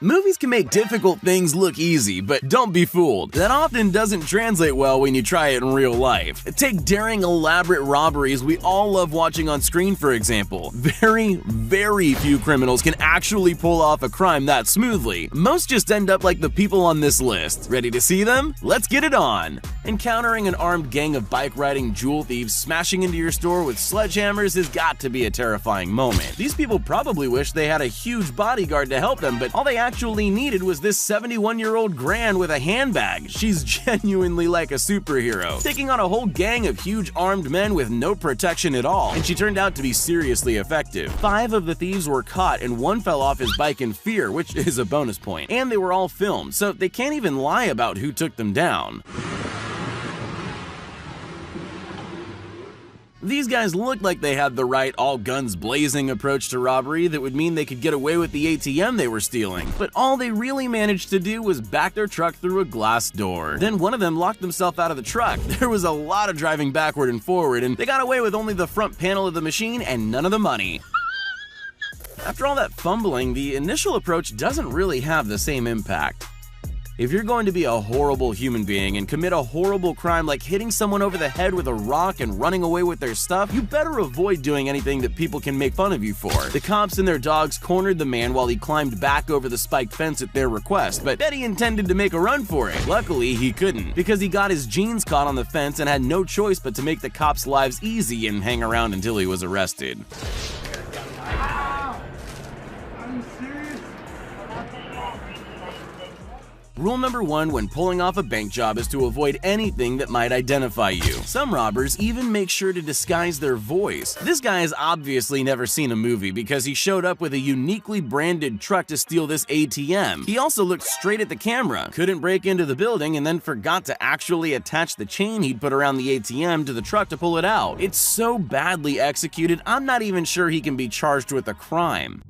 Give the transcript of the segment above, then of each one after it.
Movies can make difficult things look easy, but don't be fooled. That often doesn't translate well when you try it in real life. Take daring, elaborate robberies we all love watching on screen, for example. Very few criminals can actually pull off a crime that smoothly. Most just end up like the people on this list. Ready to see them? Let's get it on! Encountering an armed gang of bike-riding jewel thieves smashing into your store with sledgehammers has got to be a terrifying moment. These people probably wish they had a huge bodyguard to help them, but all they actually needed was this 71-year-old Gran with a handbag. She's genuinely like a superhero, taking on a whole gang of huge armed men with no protection at all, and she turned out to be seriously effective. 5 of the thieves were caught and 1 fell off his bike in fear, which is a bonus point. And they were all filmed, so they can't even lie about who took them down. These guys looked like they had the right all-guns-blazing approach to robbery that would mean they could get away with the ATM they were stealing. But all they really managed to do was back their truck through a glass door. Then one of them locked himself out of the truck. There was a lot of driving backward and forward, and they got away with only the front panel of the machine and none of the money. After all that fumbling, the initial approach doesn't really have the same impact. If you're going to be a horrible human being and commit a horrible crime like hitting someone over the head with a rock and running away with their stuff, you better avoid doing anything that people can make fun of you for. The cops and their dogs cornered the man while he climbed back over the spiked fence at their request, but Eddie intended to make a run for it. Luckily, he couldn't, because he got his jeans caught on the fence and had no choice but to make the cops' lives easy and hang around until he was arrested. Rule number 1 when pulling off a bank job is to avoid anything that might identify you. Some robbers even make sure to disguise their voice. This guy has obviously never seen a movie because he showed up with a uniquely branded truck to steal this ATM. He also looked straight at the camera, couldn't break into the building, and then forgot to actually attach the chain he'd put around the ATM to the truck to pull it out. It's so badly executed, I'm not even sure he can be charged with a crime.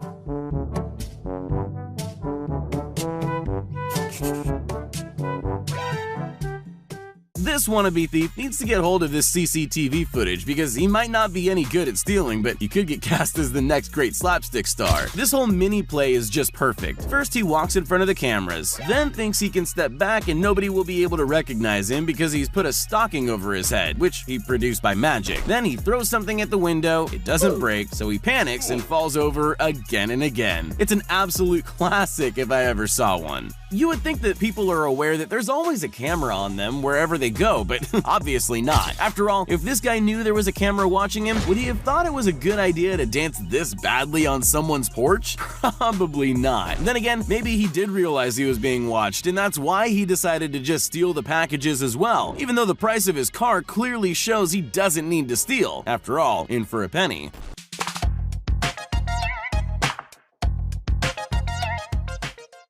This wannabe thief needs to get hold of this CCTV footage because he might not be any good at stealing, but he could get cast as the next great slapstick star. This whole mini play is just perfect. First he walks in front of the cameras, then thinks he can step back and nobody will be able to recognize him because he's put a stocking over his head, which he produced by magic. Then he throws something at the window, it doesn't break, so he panics and falls over again and again. It's an absolute classic if I ever saw one. You would think that people are aware that there's always a camera on them wherever they go, but obviously not. After all, if this guy knew there was a camera watching him, would he have thought it was a good idea to dance this badly on someone's porch? Probably not. Then again, maybe he did realize he was being watched, and that's why he decided to just steal the packages as well, even though the price of his car clearly shows he doesn't need to steal. After all, in for a penny.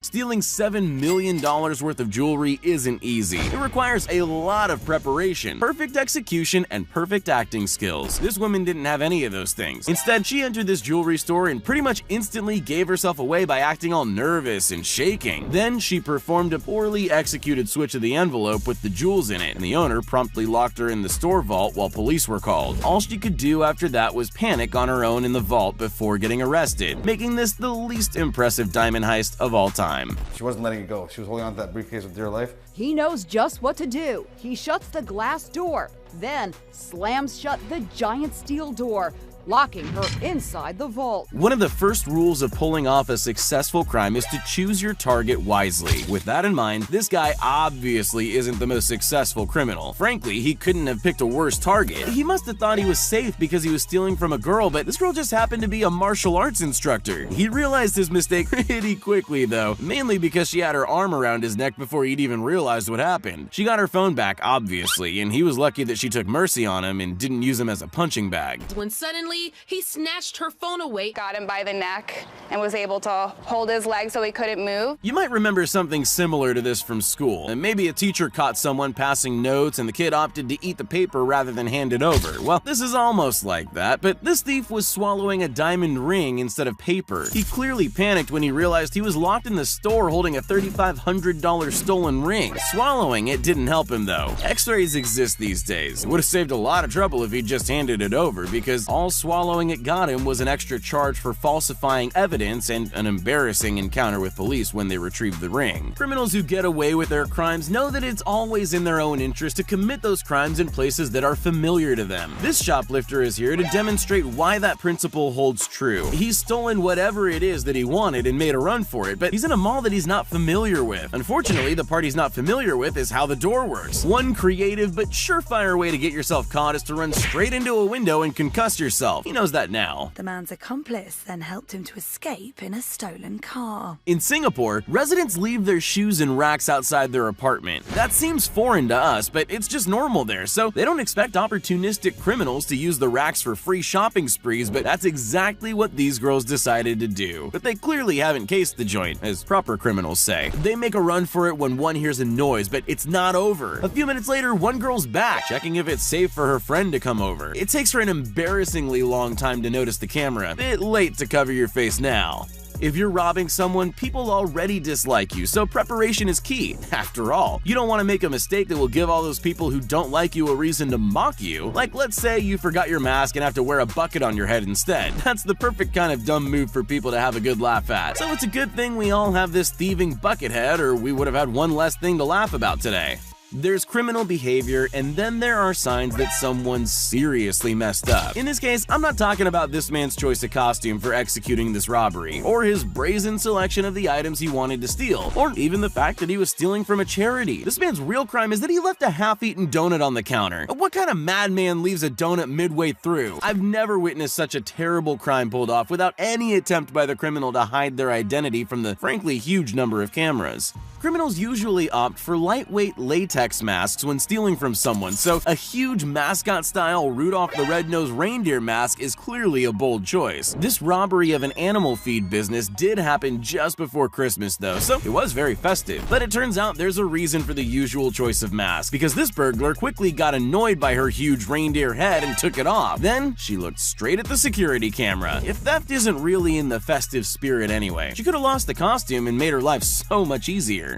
Stealing $7 million worth of jewelry isn't easy. It requires a lot of preparation, perfect execution, and perfect acting skills. This woman didn't have any of those things. Instead, she entered this jewelry store and pretty much instantly gave herself away by acting all nervous and shaking. Then she performed a poorly executed switch of the envelope with the jewels in it, and the owner promptly locked her in the store vault while police were called. All she could do after that was panic on her own in the vault before getting arrested, making this the least impressive diamond heist of all time. She wasn't letting it go. She was holding on to that briefcase with dear life. He knows just what to do. He shuts the glass door, then slams shut the giant steel door, locking her inside the vault. One of the first rules of pulling off a successful crime is to choose your target wisely. With that in mind, this guy obviously isn't the most successful criminal. Frankly, he couldn't have picked a worse target. He must have thought he was safe because he was stealing from a girl, but this girl just happened to be a martial arts instructor. He realized his mistake pretty quickly though, mainly because she had her arm around his neck before he'd even realized what happened. She got her phone back, obviously, and he was lucky that she took mercy on him and didn't use him as a punching bag. When suddenly, he snatched her phone away, got him by the neck, and was able to hold his leg so he couldn't move. You might remember something similar to this from school, and maybe a teacher caught someone passing notes and the kid opted to eat the paper rather than hand it over. Well, this is almost like that, but this thief was swallowing a diamond ring instead of paper. He clearly panicked when he realized he was locked in the store holding a $3,500 stolen ring. Swallowing it didn't help him though. X-rays exist these days. It would have saved a lot of trouble if he'd just handed it over, because all swallowing it got him was an extra charge for falsifying evidence and an embarrassing encounter with police when they retrieved the ring. Criminals who get away with their crimes know that it's always in their own interest to commit those crimes in places that are familiar to them. This shoplifter is here to demonstrate why that principle holds true. He's stolen whatever it is that he wanted and made a run for it, but he's in a mall that he's not familiar with. Unfortunately, the part he's not familiar with is how the door works. One creative but surefire way to get yourself caught is to run straight into a window and concuss yourself. He knows that now. The man's accomplice then helped him to escape in a stolen car. In Singapore, residents leave their shoes in racks outside their apartment. That seems foreign to us, but it's just normal there, so they don't expect opportunistic criminals to use the racks for free shopping sprees, but that's exactly what these girls decided to do. But they clearly haven't cased the joint, as proper criminals say. They make a run for it when one hears a noise, but it's not over. A few minutes later, one girl's back, checking if it's safe for her friend to come over. It takes her an embarrassingly long time to notice the camera. Bit late to cover your face now. If you're robbing someone, people already dislike you, so preparation is key. After all, you don't want to make a mistake that will give all those people who don't like you a reason to mock you. Like, let's say you forgot your mask and have to wear a bucket on your head instead. That's the perfect kind of dumb move for people to have a good laugh at. So it's a good thing we all have this thieving bucket head, or we would have had one less thing to laugh about today. There's criminal behavior, and then there are signs that someone's seriously messed up. In this case, I'm not talking about this man's choice of costume for executing this robbery, or his brazen selection of the items he wanted to steal, or even the fact that he was stealing from a charity. This man's real crime is that he left a half-eaten donut on the counter. What kind of madman leaves a donut midway through? I've never witnessed such a terrible crime pulled off without any attempt by the criminal to hide their identity from the frankly huge number of cameras. Criminals usually opt for lightweight latex masks when stealing from someone, so a huge mascot-style Rudolph the Red-Nosed Reindeer mask is clearly a bold choice. This robbery of an animal feed business did happen just before Christmas though, so it was very festive. But it turns out there's a reason for the usual choice of mask, because this burglar quickly got annoyed by her huge reindeer head and took it off. Then she looked straight at the security camera. If theft isn't really in the festive spirit anyway, she could have lost the costume and made her life so much easier.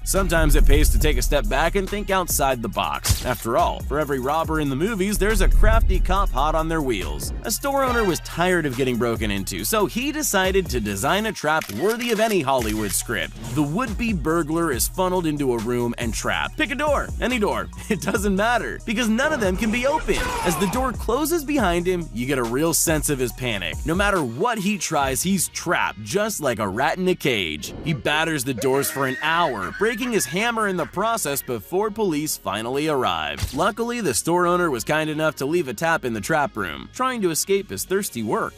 Sometimes it pays to take a step back and think outside the box. After all, for every robber in the movies, there's a crafty cop hot on their wheels. A store owner was tired of getting broken into, so he decided to design a trap worthy of any Hollywood script. The would-be burglar is funneled into a room and trapped. Pick a door, any door, it doesn't matter, because none of them can be opened. As the door closes behind him, you get a real sense of his panic. No matter what he tries, he's trapped, just like a rat in a cage. He batters the doors for an hour, breaking his hammer in the process before police finally arrived. Luckily, the store owner was kind enough to leave a tap in the trap room, trying to escape his thirsty work.